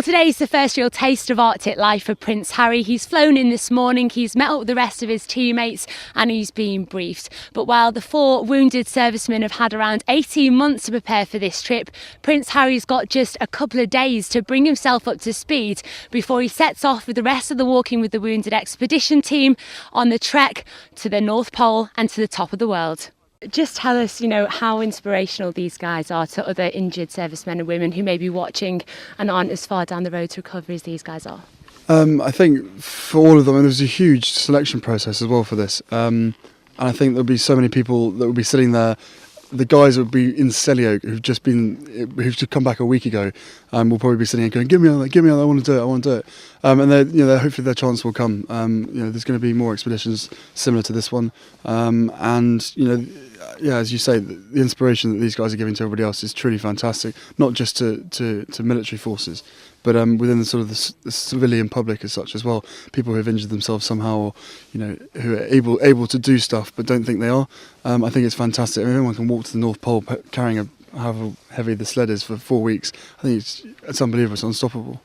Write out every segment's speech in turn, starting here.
Well, today's the first real taste of Arctic life for Prince Harry. He's flown in this morning, he's met up with the rest of his teammates and he's been briefed. But while the 4 wounded servicemen have had around 18 months to prepare for this trip, Prince Harry's got just a couple of days to bring himself up to speed before he sets off with the rest of the Walking with the Wounded expedition team on the trek to the North Pole and to the top of the world. Just tell us, how inspirational these guys are to other injured servicemen and women who may be watching and aren't as far down the road to recovery as these guys are. I think for all of them, and there's a huge selection process as well for this. And I think there'll be so many people that will be sitting there. The guys that will be in Celio who've just come back a week ago, will probably be sitting here going, "Give me all that, I want to do it." And then, hopefully their chance will come. There's going to be more expeditions similar to this one, as you say, the inspiration that these guys are giving to everybody else is truly fantastic. Not just to military forces, but within the sort of the civilian public as such as well. People who have injured themselves somehow, or who are able to do stuff but don't think they are. I think it's fantastic. Anyone can walk to the North Pole carrying however heavy the sled is for 4 weeks. I think it's unbelievable. It's unstoppable.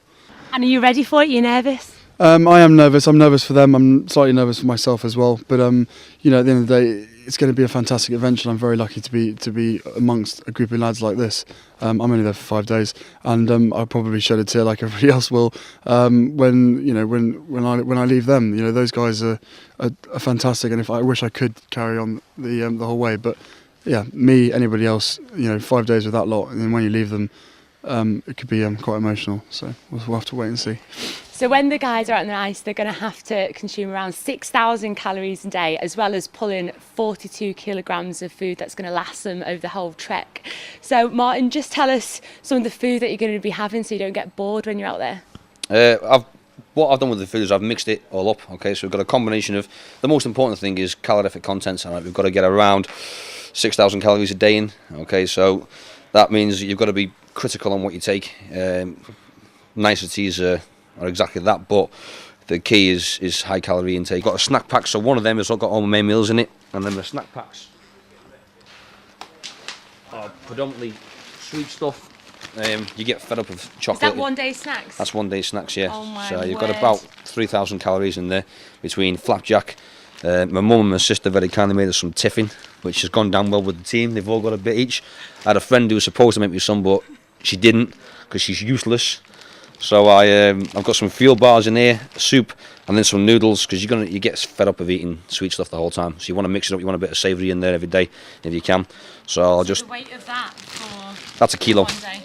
And are you ready for it? Are you nervous? I am nervous. I'm nervous for them. I'm slightly nervous for myself as well. But at the end of the day, it's going to be a fantastic adventure. I'm very lucky to be amongst a group of lads like this. I'm only there for 5 days, and I'll probably shed a tear like everybody else will when I leave them. Those guys are fantastic, and I wish I could carry on the whole way. But yeah, anybody else, 5 days with that lot, and then when you leave them, it could be quite emotional. So we'll have to wait and see. So when the guys are out on the ice, they're going to have to consume around 6,000 calories a day, as well as pulling 42 kilograms of food that's going to last them over the whole trek. So Martin, just tell us some of the food that you're going to be having so you don't get bored when you're out there. What I've done with the food is I've mixed it all up. Okay, so we've got a combination of, the most important thing is calorific content. All right, we've got to get around 6,000 calories a day in. Okay, so that means you've got to be critical on what you take. Niceties are exactly that, but the key is high calorie intake. Got a snack pack, so one of them has got all my main meals in it, and then the snack packs are predominantly sweet stuff. You get fed up with chocolate. Is that 1 day snacks? That's 1 day snacks, yeah. Oh my so you've word. got about 3,000 calories in there between flapjack. My mum and my sister very kindly made us some tiffin, which has gone down well with the team. They've all got a bit each. I had a friend who was supposed to make me some, but she didn't because she's useless. So I've got some fuel bars in here, soup, and then some noodles, because you get fed up of eating sweet stuff the whole time. So you want to mix it up. You want a bit of savoury in there every day if you can. So I'll just. The weight of that for that's a kilo. 1 day.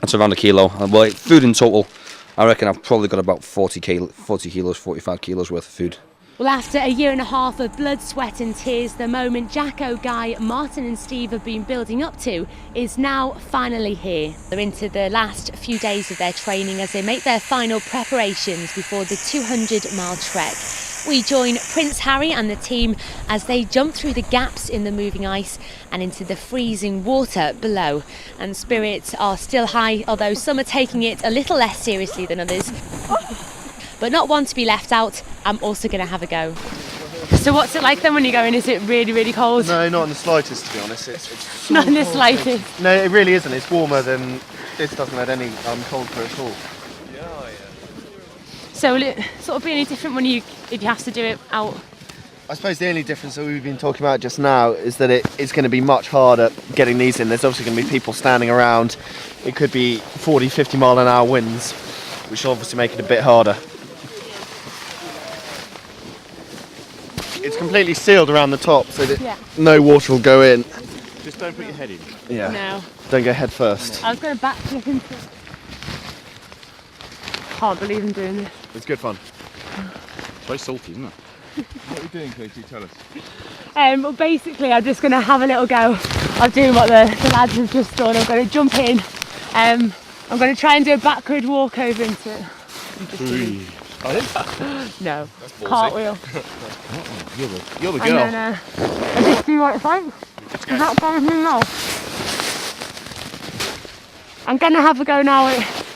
That's around a kilo. Well, food in total, I reckon I've probably got about 40 kilos, 45 kilos worth of food. Well, after a year and a half of blood, sweat and tears, the moment Jacko, Guy, Martin and Steve have been building up to is now finally here. They're into the last few days of their training as they make their final preparations before the 200-mile trek. We join Prince Harry and the team as they jump through the gaps in the moving ice and into the freezing water below. And spirits are still high, although some are taking it a little less seriously than others. But not one to be left out, I'm also going to have a go. So what's it like then when you go in? Is it really, really cold? No, not in the slightest, to be honest. It's Not in the slightest. No, it really isn't. It's warmer than this. Doesn't add any cold for it at all. So will it sort of be any different if you have to do it out? I suppose the only difference that we've been talking about just now is that it's going to be much harder getting these in. There's obviously going to be people standing around. It could be 40, 50 mile an hour winds, which will obviously make it a bit harder. It's completely sealed around the top so that no water will go in. Just don't put your head in. Yeah. No. Don't go head first. I was going to backflip into it. Can't believe I'm doing this. It's good fun. It's very salty, isn't it? What are you doing, Katie? Tell us. Well, basically, I'm just going to have a little go of doing what the lads have just done. I'm going to jump in. I'm going to try and do a backward walk over into it. No, cartwheel. You're the girl. And then I just see what it's like. Is that going with me now? I'm going to have a go now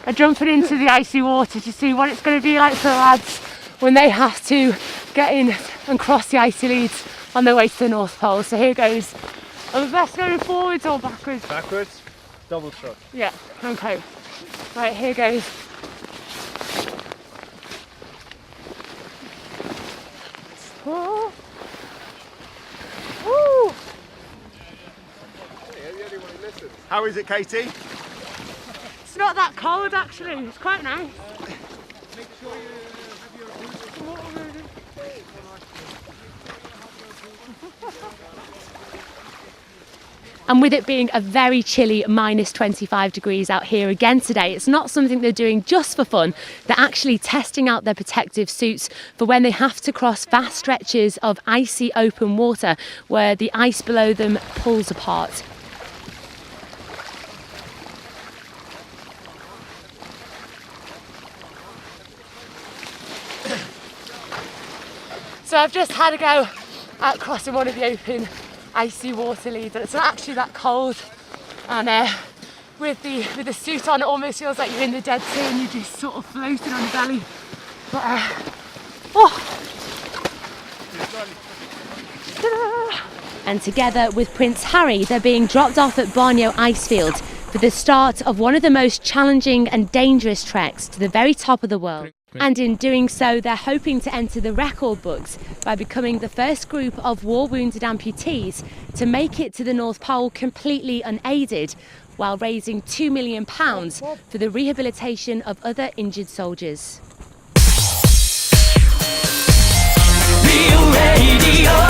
at jumping into the icy water to see what it's going to be like for the lads when they have to get in and cross the icy leads on their way to the North Pole. So here goes. Are we best going forwards or backwards? Backwards, double shot. Yeah, okay. Right, here goes. How is it, Katie? It's not that cold actually, it's quite nice. And with it being a very chilly minus 25 degrees out here again today, it's not something they're doing just for fun. They're actually testing out their protective suits for when they have to cross vast stretches of icy open water where the ice below them pulls apart. So I've just had a go at crossing one of the open icy water leads, and it's not actually that cold, and with the suit on it almost feels like you're in the Dead Sea and you're just sort of floating on your belly. But And together with Prince Harry, they're being dropped off at Barnio Icefield for the start of one of the most challenging and dangerous treks to the very top of the world. And in doing so, they're hoping to enter the record books by becoming the first group of war-wounded amputees to make it to the North Pole completely unaided, while raising £2 million for the rehabilitation of other injured soldiers. Real Radio.